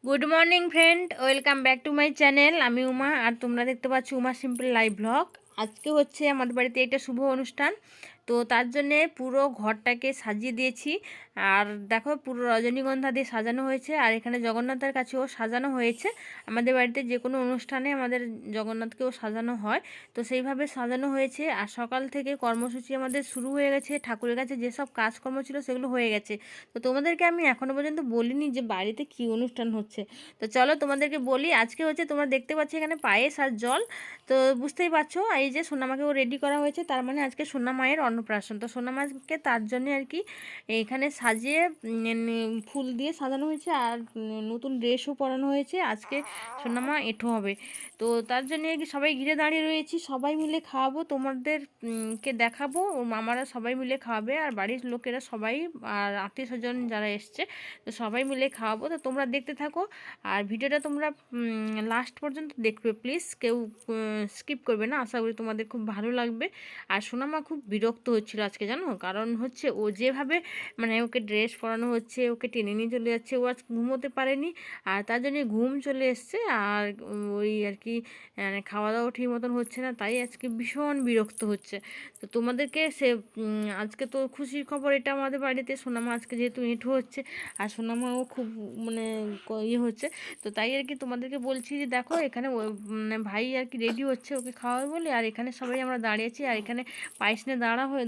Good morning friend, welcome back to my channel. আমি উমা আর তোমরা দেখতে পাচ্ছ উমা সিম্পল লাইভ ব্লগ। আজকে হচ্ছে আমাদের বাড়িতে একটা শুভ অনুষ্ঠান, তো তার জন্যে পুরো ঘরটাকে সাজিয়ে দিয়েছি। আর দেখো পুরো রজনীগন্ধা দিয়ে সাজানো হয়েছে, আর এখানে জগন্নাথের কাছেও সাজানো হয়েছে। আমাদের বাড়িতে যে কোনো অনুষ্ঠানে আমাদের জগন্নাথকেও সাজানো হয়, তো সেইভাবে সাজানো হয়েছে। আর সকাল থেকে কর্মসূচি আমাদের শুরু হয়ে গেছে, ঠাকুরের কাছে যেসব কাজকর্ম ছিল সেগুলো হয়ে গেছে। তো তোমাদেরকে আমি এখনও পর্যন্ত বলিনি যে বাড়িতে কী অনুষ্ঠান হচ্ছে। তো চলো তোমাদেরকে বলি। আজকে হচ্ছে তোমরা দেখতে পাচ্ছ এখানে পায়েস আর জল, তো বুঝতেই পারছো এই যে সোনামাকেও রেডি করা হয়েছে, তার মানে আজকে সোনা মায়ের অন্নপ্রাশন। তো সোনা মাকে তার জন্য আর কি এখানে সাজিয়ে ফুল দিয়ে সাজানো হয়েছে, আর নতুন ড্রেসও পরানো হয়েছে। আজকে সোনামা এঁঠো হবে, তো তার জন্য আর কি সবাই ঘিরে দাঁড়িয়ে রয়েছি। সবাই মিলে খাওয়াবো, তোমাদের কে দেখাবো। ওর মামারা সবাই মিলে খাওয়াবে, আর বাড়ির লোকেরা সবাই, আর আত্মীয় স্বজন যারা এসছে, তো সবাই মিলে খাওয়াবো। তো তোমরা দেখতে থাকো, আর ভিডিওটা তোমরা লাস্ট পর্যন্ত দেখবে প্লিজ, কেউ স্কিপ করবে না। আশা করি তোমাদের খুব ভালো লাগবে। আর সোনামা খুব বিরক্ত হচ্ছিল আজকে, জানো, কারণ হচ্ছে ও যেভাবে মানে ওকে ড্রেস পরানো হচ্ছে, ওকে টেনে নিয়ে চলে যাচ্ছে, ও আজ ঘুমোতে পারেনি, আর তার জন্য ঘুম চলে এসছে। আর ওই আর কি মানে খাওয়া দাওয়া ঠিক মতন হচ্ছে না, তাই আজকে ভীষণ বিরক্ত হচ্ছে। তো তোমাদেরকে আজকে তো খুশির খবর এটা আমাদের বাড়িতে, সোনামা আজকে যেহেতু এঁঠো হচ্ছে, আর সোনামাও খুব মানে ইয়ে হচ্ছে, তো তাই আর কি তোমাদেরকে বলছি যে দেখো এখানে মানে ভাই আর কি রেডি হচ্ছে ওকে খাওয়াবে বলে, আর এখানে সবাই আমরা দাঁড়িয়েছি, আর এখানে পায়েস নিয়ে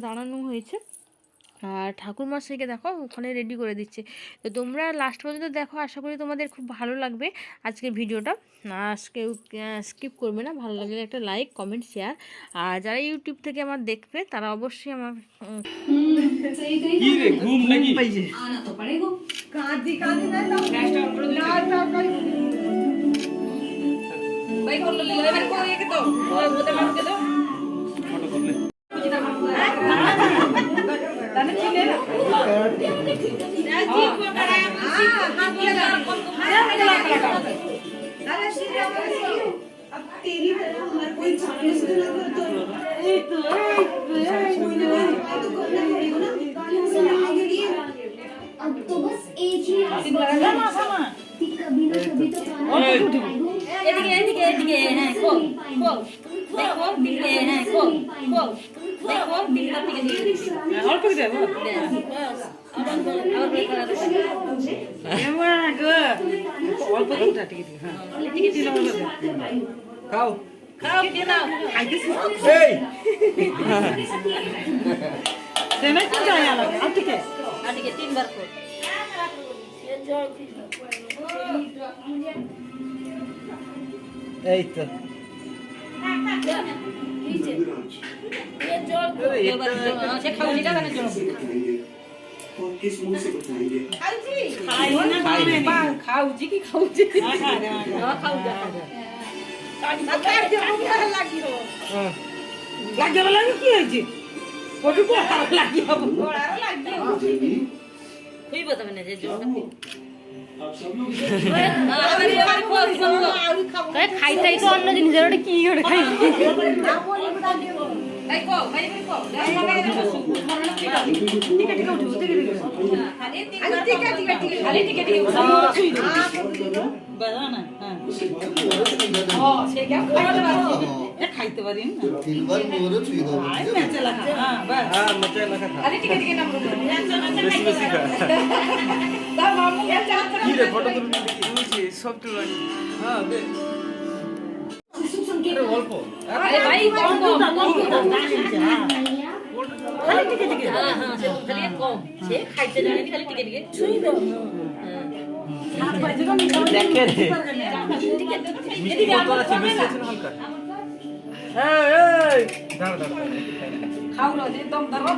দাঁড়ানো হয়েছে। আর ঠাকুরমশাইকে দেখো ওখানে রেডি করে দিচ্ছে। তো তোমরা লাস্ট পর্যন্ত দেখো, আশা করি তোমাদের খুব ভালো লাগবে আজকে ভিডিওটা। আজকে স্কিপ করবে না, ভালো লাগলে একটা লাইক কমেন্ট শেয়ার। আর যারা ইউটিউব থেকে আমার দেখবে তারা অবশ্যই আমার अब तो बस एक ही कभी ना कभी तो এদিকে এদিকে এদিকে হ্যাঁ খোল খোল দেখো দিকে হ্যাঁ খোল খোল দেখো দিকে দিকে দিকে অল্প দিকে দাও আবার বেকার এমা গো অল্প দিকে দিকে হ্যাঁ দিকে দিকে খাও খাও দিয়ে দাও এই সেনা কি যায় আলো আদিকে তিনবার কর এই তো খাউজি কি খাউজি লাগিয়ে লাগে কি হয়েছে খাইতাই তো অন্য জিনিসের ওটা কি করে খাই। খাইতে পারি তিনবার মোরে ছুঁই দাও মেচে লাগছে হ্যাঁ বাস হ্যাঁ মজা লাগা খা আরে টিকে টিকে নাম বেশি বেশি খা তার মামু মেচে কি রে ফটো তুলবি বুঝি সব তুলবানি হ্যাঁ দে আরে অল্প আরে ভাই কম কম খালি টিকে টিকে হ্যাঁ হ্যাঁ খালি কম সে খাইতে জানে খালি টিকে টিকে ছুঁই দাও দেখে রে মিষ্টি কত আছে বেশি আছে না হালকা এই দাঁড়া দাঁড়া খাও না দম ধরো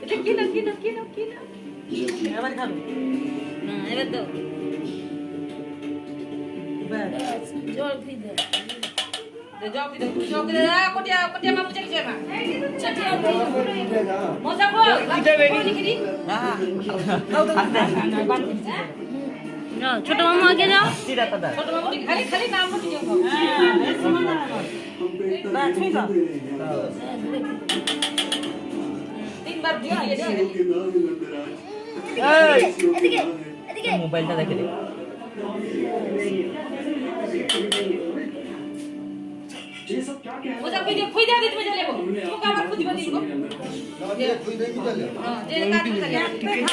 এটা কি না কি না কি না কি না এবার খাও না এবার দাও বাস জল দি দাও জল দি দাও জল দি দাও কোটিয়া কোটিয়া মা বুঝে গেছে মা চাটিয়া মজা কর এটা রেডি কি না খাও তো না ছোট মামা আগে যাও। ছোট মামু খালি খালি নাম মত দিও হ্যাঁ ঠিক আছে তিনবার দিয়ে দিয়ে এই এদিকে এদিকে মোবাইলটা দেখে দে ওটা খুই দাও দিতে চলে যাবো তোকে আবার খুঁজিবা দিব যে কাজ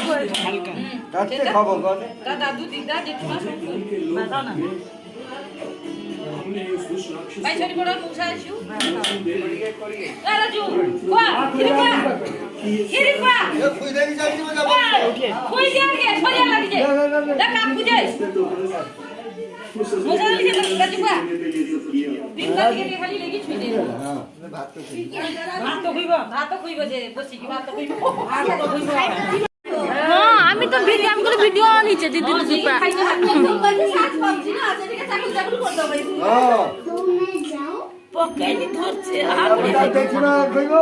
করে হালকা কাটতে খাবো কোনে দাদা দুধ দা যে তোমার সব বাতাও না ভাই ছড়ি বড় মুখা আইছু আরে জু ওয়া হিরিপা এ খুই দেই যাইনি মজা খুই দিয়া গে ছড়িয়া লাগি যে দেখা খুঁজে মজা লাগে তো রাজুবা দিনটা দিয়ে খালি লেগে ছুই দে হ্যাঁ ভাত তো খাই ভাত তো খুইব যে বসি কি ভাত তো খুইব ভাত তো খুইব হ্যাঁ আমি তো ভিডিও নিচে দিদি দুপা तो मैं जाऊं পকেনি ধরছে ওটা দেখি না কইবো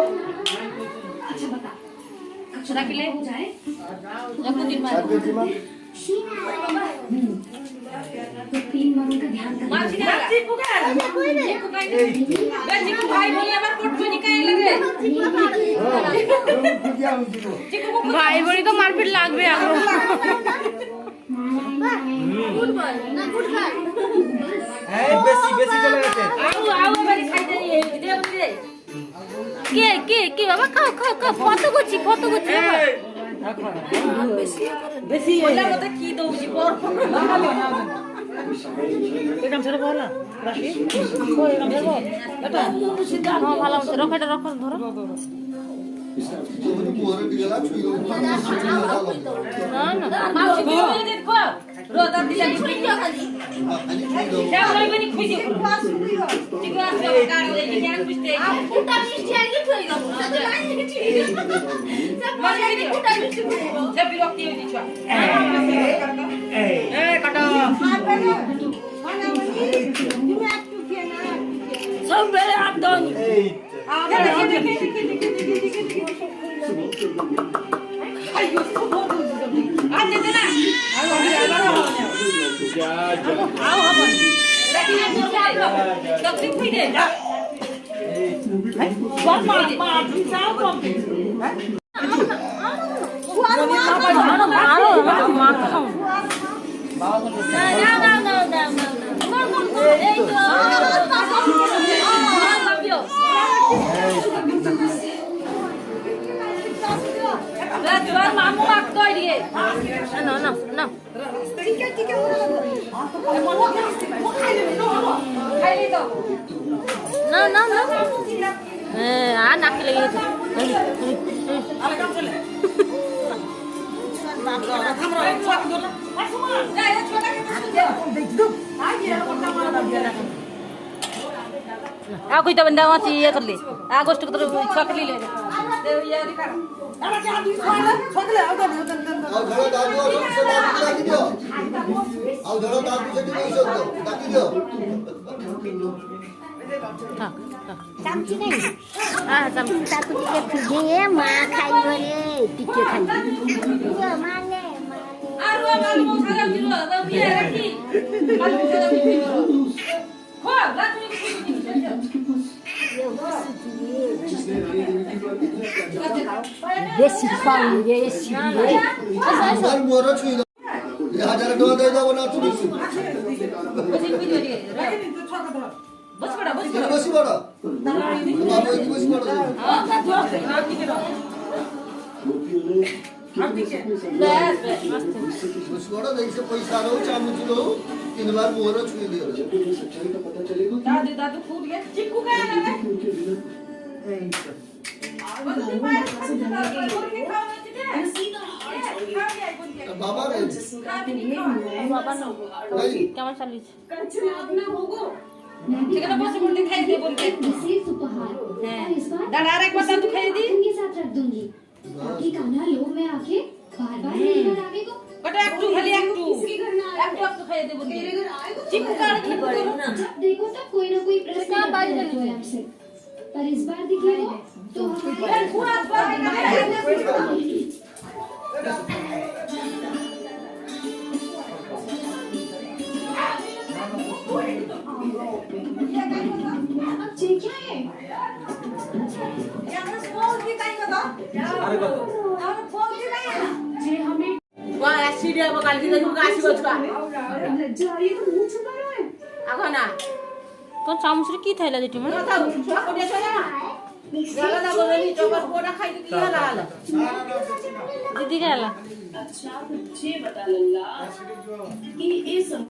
রাখিলে हो जाए এখন দিন আর দেখি মা तो 3 बारों का ध्यान करना মাছি না চিকু গায় চিকু গায় চিকু ভাই বলি আবার কোট নিকাই লাগে খুঁজি আমি দিব চিকু ভাই বড়ি তো মারপিট লাগবে আরো এই বেশি বেশি চলে গেছে আউ বাড়ি খাইতে দে দে কে বাবা খাও কত করছি বেশি ওলা মতে কি দউছি পর এরকম ছেড়ে বল না রাখি কই এরকম ছেড়ে এটা হ্যাঁ ভালো আছে রাখো ধরো তুমি মোরে দিলা ছুই দাও না মাছি কি হয়ে দে কো রোদা দিলা কি খালি খালি ছুই দাও যা বলি বনি খুঁজি চিকু আসবে কার দে কি আর বুঝতে ফুটা মিষ্টি আর কি থই গো সাথে লাইন থেকে ঠিক মাছি কি ফুটা মিষ্টি সব বিরক্তি হই দিছ এই কাটা সব বেলে আপদন এই আজ দে না আও হবন রাখি না তো তুই খুই দে বাপ মা যাও কম মা খাও মামু মাকতই দিয়ে না খাইলি তো না হ্যাঁ আর নাকি লেগে গেছে आ कोई तो बंदा वहां से ये कर ले अगस्त को तो छक ले दे ये दिखा আর ধরো দাদু আর সে দাদু ডাকি দিও আর ধরো দাদু সেটি কই সব ডাকি দিও চামচি নেই হ্যাঁ চামচ তাকু টিকে ফিজে মা খাই বলে টিকে খাই মানে আর ও মাল মশা দাও দিলো দাও বিয়ে রাখি মাল মশা দাও দিলো খো রাত তুমি বেশি খাই রে বেশি রে আর মোরে ছুই দাও 1000 টাকা দেই দাও না তুমি বসি কই দিয়ে রাখি তো ছক ধর বস পড়া বসি বড় বাবা কি বসি বড় हां हां ठीक है বসি বড় দেইছে পয়সা রও চামচ লো তিনবার মোরে ছুই দিও दादू दादू कूद गया चिक्कू का ना এই তো বাবা রে এই কেমন চালিয়েছে ठीक है बस मुंडे खाई दे बोल के विशेष उपहार और इस बार दादा एक बार दादू खाई दी उनके साथ रख दूंगी ताकि कान्हा लोग में आके बार-बार मेरे घर आवे को बटा एक टू खाली एक टू एक टू खाई दे बोल के चिक्कू का की पड़े ना जब देखो तब कोई ना कोई प्रश्न करते हो आपसे पर इस बार दिखेगा तो हमारे पूरा अब ये क्या है यहाँ स्पोर्ट भी काई का আরে কত ये हमें वाह एसिड दिले अब काल दिन तुमको आशीर्वाद का लज्जा आ रही है तो मुंह छुपा रहा है आगो ना তো চামচরে কি থাইলা জেঠিমা কথা ছুয়া করে ছয়া গালা না বলে নি চপাস পোড়া খাই দিতে গেলা হালা দিদি গেলা अच्छा मुझे बता लल्ला कि इस